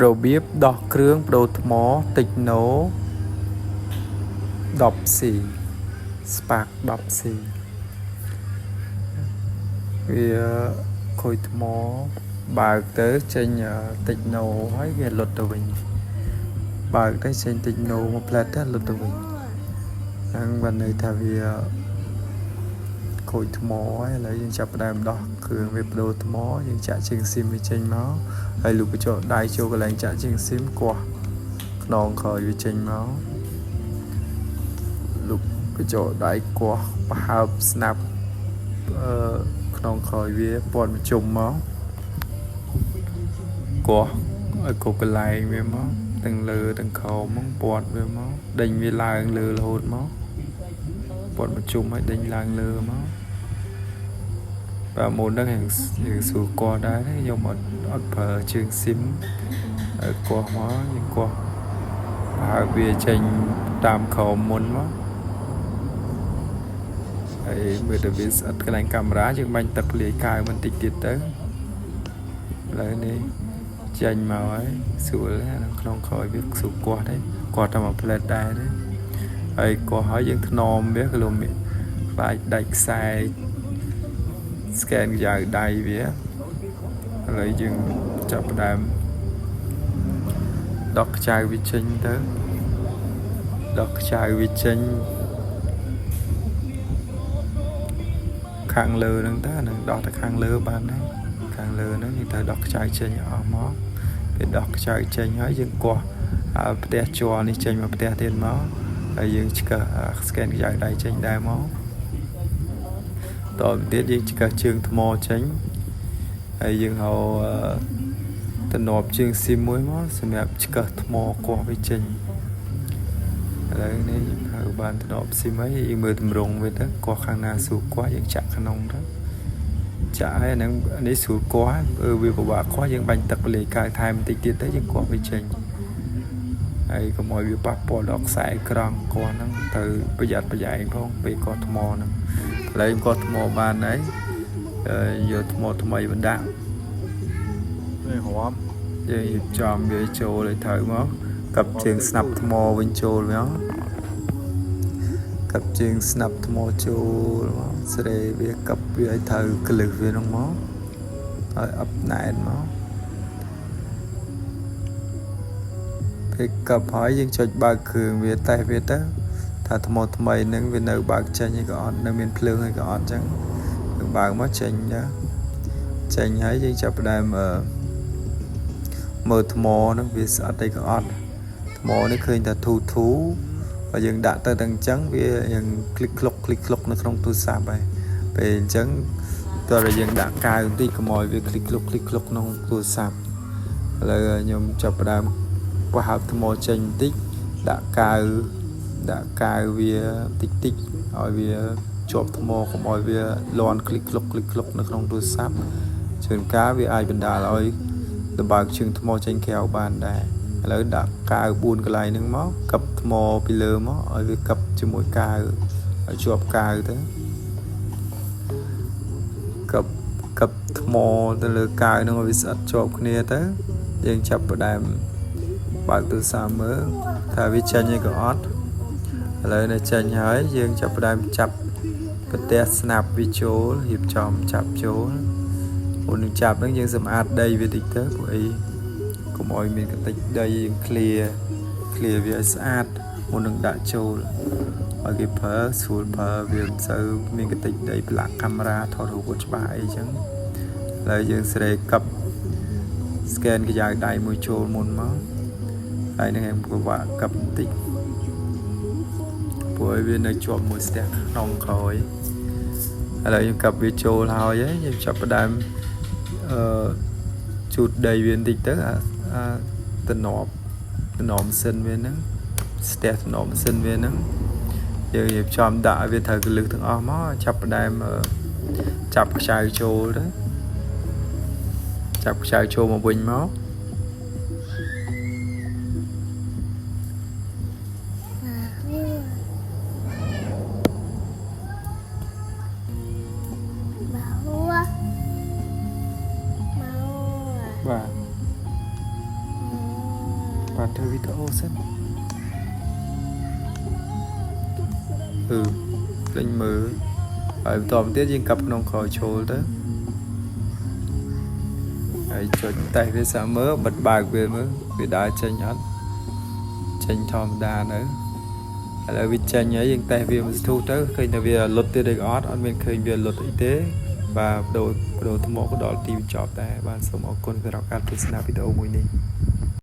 របៀបដោះគ្រឿងប្ដូរថ្មតិចណូ 10C Spark 10C វាខូចថ្មបើកទៅចេញតិចណូហើយវាលុតទៅវិញបើកទៅចេញតិចណូមកផ្លែតទៅលុតទៅវិញហ្នឹងបានន័យថាវាខូចថ្មហើយឥឡូវយើងចាប់ផ្ដើមដោះគ្រឿងវាប្ដូរថ្មយើងចាក់ជើងស៊ីមវាចេញមកហើយលូកកញ្ចក់ដៃចូលកន្លែងចាក់ជើងស៊ីមគាស់ខ្នងក្រោយវាចេញមកលូកកញ្ចក់ដៃគាស់ប្រហើបស្នាប់ខ្នងក្រោយវាពាត់មកជុំមកគាស់ឲ្យគ្រប់កន្លែងវាមកទាំងលើទាំងក្រោមមកពាត់វាមកដេញវាឡើងលើរហូតមកពាត់មកជុំឲ្យដេញឡើងលើមកបើមុនហ្នឹងយើងសួរគាស់ដែរខ្ញុំអត់ប្រើជើងស៊ីមឲ្យគាស់មកយើងគាស់ហើយវាចេញតាមក្រោមមុនមកហើយមើលទៅវាស្អិតកន្លែងកាមេរ៉ាយើងបាញ់ទឹកលាយកៅបន្តិចទៀតទៅឥឡូវនេះចេញមកហើយស្រួលនៅក្នុងក្រោយវាស្រួលគាស់ដែរគាស់តាមមួយផ្លែតដែរហើយគាស់ហើយយើងថ្នមវាគីឡូម៉ែត្រខ្លាចដាច់ខ្សែស្កែនយ៉ាវដៃវាឥឡូវយើងចាប់ផ្ដើមដកខ្ចៅវាចេញទៅដកខ្ចៅវាចេញខាងលើហ្នឹងទៅនឹងដោះទៅខាងលើបានដែរខាងលើហ្នឹងយើងត្រូវដោះខ្ចៅចេញអស់មកពេលដោះខ្ចៅចេញហើយយើងគាស់ផ្ទះជ័រនេះចេញមកផ្ទះទៀតមកហើយយើងឆ្កឹះស្កែនខ្ចៅដៃចេញដែរមកតទៅទៀតយើងឆ្កឹះជើងថ្មចេញហើយយើងហៅតំណប់ជើងស៊ីមមួយមកសម្រាប់ឆ្កឹះថ្មគាស់វាចេញឥឡូវនេះយើងហៅបានតំណប់ស៊ីមហើយយើងមើលតម្រង់វាទៅគាស់ខាងណាស្រួលគាស់យើងចាក់ក្នុងទៅចាក់ហើយហ្នឹងនេះស្រួលគាស់វាពិបាកគាស់យើងបាញ់ទឹកលេខៅថែមបន្តិចទៀតទៅយើងគាស់វាចេញហើយកុំឲ្យវាប៉ះពាល់ដល់ខ្សែក្រង់គាស់ហ្នឹងទៅប្រយ័ត្នប្រយែងផងពេលគាស់ថ្មហ្នឹងឥឡូវគាស់ថ្មបានហើយយកថ្មថ្មីបណ្ដាក់វារាប់យើងរៀបចំវាចូលឲ្យត្រូវមកកັບជើងស្នាប់ថ្មវិញចូលមកកັບជើងស្នាប់ថ្មចូលមកស្រេវាកັບវាឲ្យត្រូវក្លឹះវាហ្នឹងមកឲ្យអប់ណែនមកពេលកັບហើយយើងចុចបើកគ្រឿងវាតេស្តវាទៅថាថ្មថ្មីហ្នឹងវានៅបើកចេញហើយក៏អត់នៅមានភ្លើងហើយក៏អត់ចឹងយើងបើកមកចេញដែរចេញហើយយើងចាប់ផ្ដើមមើលថ្មហ្នឹងវាស្អិតអីក៏អត់ថ្មនេះឃើញថាធូបើយើងដាក់ទៅទាំងអញ្ចឹងវាយើងคลิกคลุกនៅក្នុងទូរស័ព្ទហើយពេលអញ្ចឹងតើយើងដាក់កៅបន្តិចកុំឲ្យវាคลิกคลุกក្នុងទូរស័ព្ទឥឡូវខ្ញុំចាប់ផ្ដើមប្រហើបថ្មចេញបន្តិចដាក់កៅវាតិចឲ្យវាជាប់ថ្មកុំឲ្យវាលាន់คลิกคลุกនៅក្នុងទូរស័ព្ទជួនកាលវាអាចបណ្ដាលឲ្យដបើកជើងថ្មចេញក្រៅបានដែរឥឡូវដាក់កៅ4កន្លែងហ្នឹងមកកັບថ្មពីលើមកឲ្យវាកັບជាមួយកៅឲ្យជាប់កៅទៅកັບថ្មទៅលើកៅហ្នឹងឲ្យវាស្អិតជាប់គ្នាទៅយើងចាប់ផ្ដើមបើកទូរស័ព្ទមើលថាវាចេញអីក៏អត់ឥឡូវនៅចេញហើយយើងចាប់ផ្ដើមចាប់ប្រទះស្នាប់វាចូលរៀបចំចាប់ចូលមុននឹងចាប់ហ្នឹងយើងសម្អាតដីវាតិចទៅព្រោះអីកុំឲ្យមានកតិចដីយើង clear វាឲ្យស្អាតមុននឹងដាក់ចូលឲ្យគេប្រើស្រួលប្រើវាមិនសូវមានកតិចដីប្រឡាក់កាមេរ៉ាថតរូបច្បាស់អីចឹងឥឡូវយើងស្រេកັບ scan កយ៉ាវដៃមួយចូលមុនមកហើយនឹងខ្ញុំពិបាកកັບបន្តិចព្រោះវានៅជាប់មួយស្ទះក្នុងក្រោយឥឡូវខ្ញុំកັបវាចូលហើយយើងចាប់ផ្ដើមជូតដីវាបន្តិចទៅតំណម៉ាស៊ីនវាហ្នឹងស្ទះតំណម៉ាស៊ីនវាហ្នឹងយើងរៀបចំដាក់ឲ្យវាត្រូវកលឹះទាំងអស់មកចាប់ផ្ដើមចាប់ខ្ចៅចូលទៅចាប់ខ្ចៅចូលមកវិញមកបាទ បាទធ្វើវីដេអូសិនលេងមើលហើយបន្តទៀតយើងកាប់ក្នុងក្រោយចូលទៅហើយចុចតែវាសាមើលបិទបើកវាមើលវាដើរចេញអត់ចេញធម្មតានៅឥឡូវវាចេញហើយយើងតែវាមិនស្ទុះទៅឃើញតែវាលុតទៀតឬអត់មានឃើញវាលុតអីទេបាទបដូរថ្មក៏ដល់ទីបញ្ចប់ដែរបាទសូមអរគុណសម្រាប់ការទស្សនាវីដេអូមួយនេះ